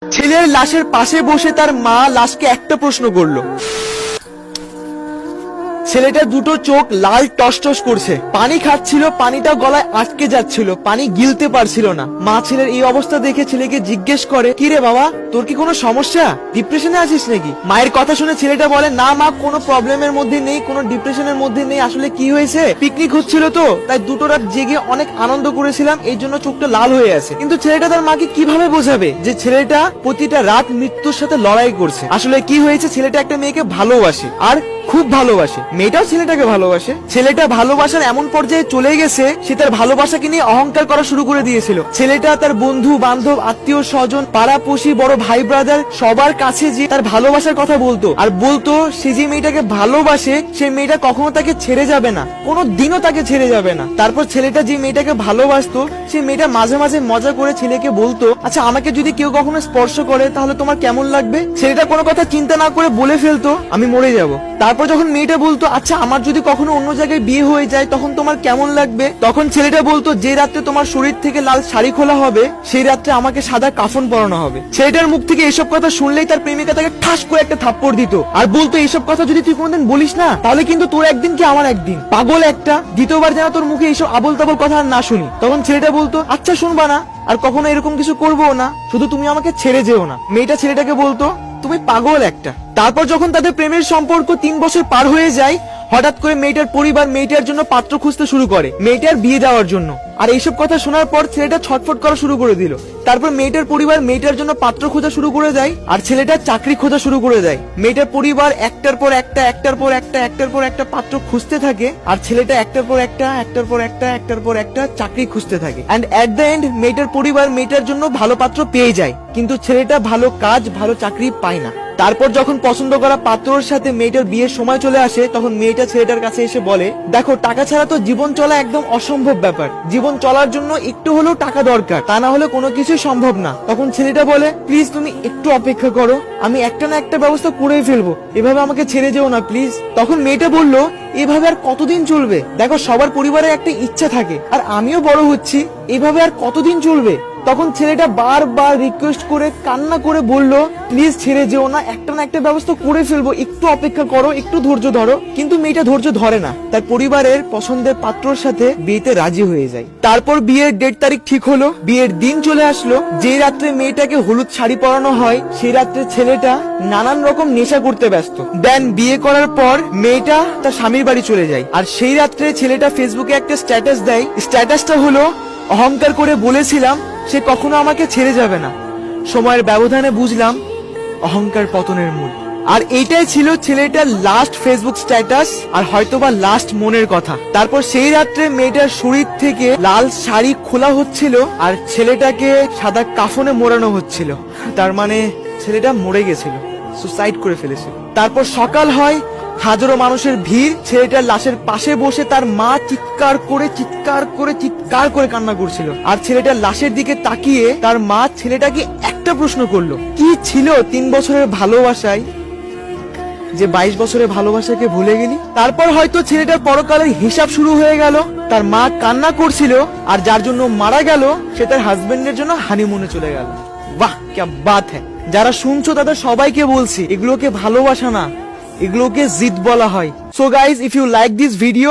ছেলের লাশের পাশে বসে তার মা লাশকে একটা প্রশ্ন করলো। ছেলেটা দুটো চোখ লাল টসটস করছে, পানি খাচ্ছিল, পানিটা গলায় আটকে যাচ্ছিল, পানি গিলতে পারছিল না। মা ছেলের এই অবস্থা দেখে ছেলেকে জিজ্ঞেস করে, কি রে বাবা, তোর কি কোনো সমস্যা, ডিপ্রেশনে আছিস নাকি? মায়ের কথা শুনে ছেলেটা বলে, না মা, কোনো প্রবলেমের মধ্যে নেই, কোনো ডিপ্রেশনের মধ্যে নেই। আসলে কি হয়েছে, পিকনিক হচ্ছিল তো, তাই দুটো রাত জেগে অনেক আনন্দ করেছিলাম, এই জন্য চোখটা লাল হয়ে আছে। কিন্তু ছেলেটা তার মাকে কিভাবে বোঝাবে যে ছেলেটা প্রতিটা রাত মৃত্যুর সাথে লড়াই করছে? আসলে কি হয়েছে, ছেলেটা একটা মেয়েকে ভালোবাসে, আর খুব ভালোবাসে। মেয়েটাও ছেলেটাকে ভালোবাসে। ছেলেটা ভালোবাসার এমন পর্যায়ে চলে গেছে, সে তার ভালোবাসাকে নিয়ে অহংকার করা শুরু করে দিয়েছিল। ছেলেটা তার বন্ধু বান্ধব, আত্মীয় স্বজন, পাড়াপড়শি, বড় ভাই ব্রাদার সবার কাছে যে তার ভালোবাসার কথা বলতো, আর বলতো সে যে মেয়েটাকে ভালোবাসে, সেই মেয়েটা কখনো তাকে ছেড়ে যাবে না, কোনো দিনও তাকে ছেড়ে যাবে না। তারপর ছেলেটা যে মেয়েটাকে ভালোবাসতো, সেই মেয়েটা মাঝে মাঝে মজা করে ছেলেকে বলতো, আচ্ছা আমাকে যদি কেউ কখনো স্পর্শ করে তাহলে তোমার কেমন লাগবে? ছেলেটা কোনো কথা চিন্তা না করে বলে ফেলতো, আমি মরে যাব। তারপর যখন মেয়েটা বলতো, আচ্ছা আমার যদি কখনো অন্য জায়গায় বিয়ে হয়ে যায় তখন তোমার কেমন লাগবে? তখন ছেলেটা বলতো, যে রাত্রে তোমার শরীর থেকে লাল শাড়ি খোলা হবে, সেই রাত্রে আমাকে সাদা কাফন পরানো হবে। ছেলেটার মুখ থেকে এসব কথা শুনলেই তার প্রেমিকা তাকে ঠাস করে একটা থাপ্পড় দিত, আর বলতো, এইসব কথা যদি তুই কোনোদিন বলিস না, তাহলে কিন্তু তোর একদিন কি আমার একদিন, পাগল একটা, দ্বিতীয়বার যেন তোর মুখে এইসব আবল তাবল কথা আর না শুনি। তখন ছেলেটা বলতো, আচ্ছা শুনবা না, আর কখনো এরকম কিছু করবো না, শুধু তুমি আমাকে ছেড়ে যেও না। মেয়েটা ছেলেটাকে বলতো, তুমি পাগল একটা। তারপর যখন তাদের প্রেমের সম্পর্ক 3 বছর পার হয়ে যায়, হঠাৎ করে মেয়েটার পরিবার মেয়েটার জন্য পাত্র খুঁজতে শুরু করে, মেয়েটার বিয়ে দেওয়ার জন্য। আর এইসব কথা শোনার পর ছেলেটা ছটফট করা শুরু করে দিল। তারপর মেয়েটার পরিবার মেয়েটার জন্য পাত্র খোঁজা শুরু করে দেয়, আর ছেলেটা চাকরি খোঁজা শুরু করে দেয়। মেয়েটার পরিবার একটার পর একটা, একটার পর একটা, একটার পর একটা পাত্র খুঁজতে থাকে, আর ছেলেটা একটার পর একটা, একটার পর একটা, একটার পর একটা চাকরি খুঁজতে থাকে। এন্ড এট দ্য এন্ড মেয়েটার পরিবার মেয়েটার জন্য ভালো পাত্র পেয়ে যায়, কিন্তু ছেলেটা ভালো কাজ, ভালো চাকরি পায় না। তারপর যখন পছন্দ করা পাত্রর সাথে মেয়েটার বিয়ের সময় চলে আসে, তখন মেয়েটা ছেলেটার কাছে এসে বলে, দেখো টাকা ছাড়া তো জীবন চলা একদম অসম্ভব ব্যাপার, জীবন চলার জন্য একটু হলেও টাকা দরকার, তা না হলে কোনো কিছু সম্ভব না। তখন ছেলেটা বলে, প্লিজ তুমি একটু অপেক্ষা করো, আমি একটা না একটা ব্যবস্থা করেই ফেলবো, এভাবে আমাকে ছেড়ে যেও না প্লিজ। তখন মেয়েটা বলল, এভাবে আর কতদিন চলবে? দেখো সবার পরিবারে একটা ইচ্ছা থাকে, আর আমিও বড় হচ্ছি, এভাবে আর কতদিন চলবে? তখন ছেলেটা বারবার রিকোয়েস্ট করে কান্না করে বলল, প্লিজ ছেড়ে যেও না, একটা না একটা ব্যবস্থা করে ফেলবো, একটু অপেক্ষা করো, একটু ধৈর্য ধরো। কিন্তু মেয়েটা ধৈর্য ধরে না, তার পরিবারের পছন্দের পাত্রর সাথে বিয়েতে রাজি হয়ে যায়। তারপর বিয়ের ডেট তারিখ ঠিক হলো, বিয়ের দিন চলে আসলো। যে রাত্রে মেয়েটাকে হলুদ শাড়ি পরানো হয়, সেই রাত্রে ছেলেটা নানান রকম নেশা করতে ব্যস্ত। দেন বিয়ে করার পর মেয়েটা তার স্বামীর বাড়ি চলে যায়, আর সেই রাত্রে ছেলেটা ফেসবুকে একটা স্ট্যাটাস দেয়। স্ট্যাটাসটা হলো, অহংকার করে বলেছিলাম সে কখনো আমাকে ছেড়ে যাবে না, সময়ের ব্যবধানে বুঝলাম অহংকার পতনের মূল। আর এইটাই ছিল ছেলেটার লাস্ট ফেসবুক স্ট্যাটাস, আর হয়তোবা লাস্ট মনের কথা। তারপর সেই রাত্রে মেয়েটার শরীর থেকে লাল শাড়ি খোলা হচ্ছিল, আর ছেলেটাকে সাদা কাফনে মোড়ানো হচ্ছিল। তার মানে ছেলেটা মরে গেছিল, সুসাইড করে ফেলেছিল। তারপর সকাল হয়, হাজারো মানুষের ভিড়। ছেলেটার লাশের পাশে বসে তার মা চিৎকার করে চিৎকার করে চিৎকার করে কান্না করছিল, আর ছেলেটার লাশের দিকে তাকিয়ে তার মা ছেলেটাকে একটা প্রশ্ন করলো, কি ছিল 3 বছরের ভালোবাসায় যে 22 বছরের ভালোবাসাকে ভুলে গেলি? তারপর হয়তো ছেলেটার পরকালের হিসাব শুরু হয়ে গেল। তার মা কান্না করছিল, আর যার জন্য মারা গেল সে তার হাজবেন্ডের জন্য হানিমুনে চলে গেল। বাহ, কি বাত হ্যায়। যারা শুনছো তাদের সবাইকে বলছি, এগুলোকে ভালোবাসা না, এগুলোকে জিদ বলা হয়। So guys, if you like this video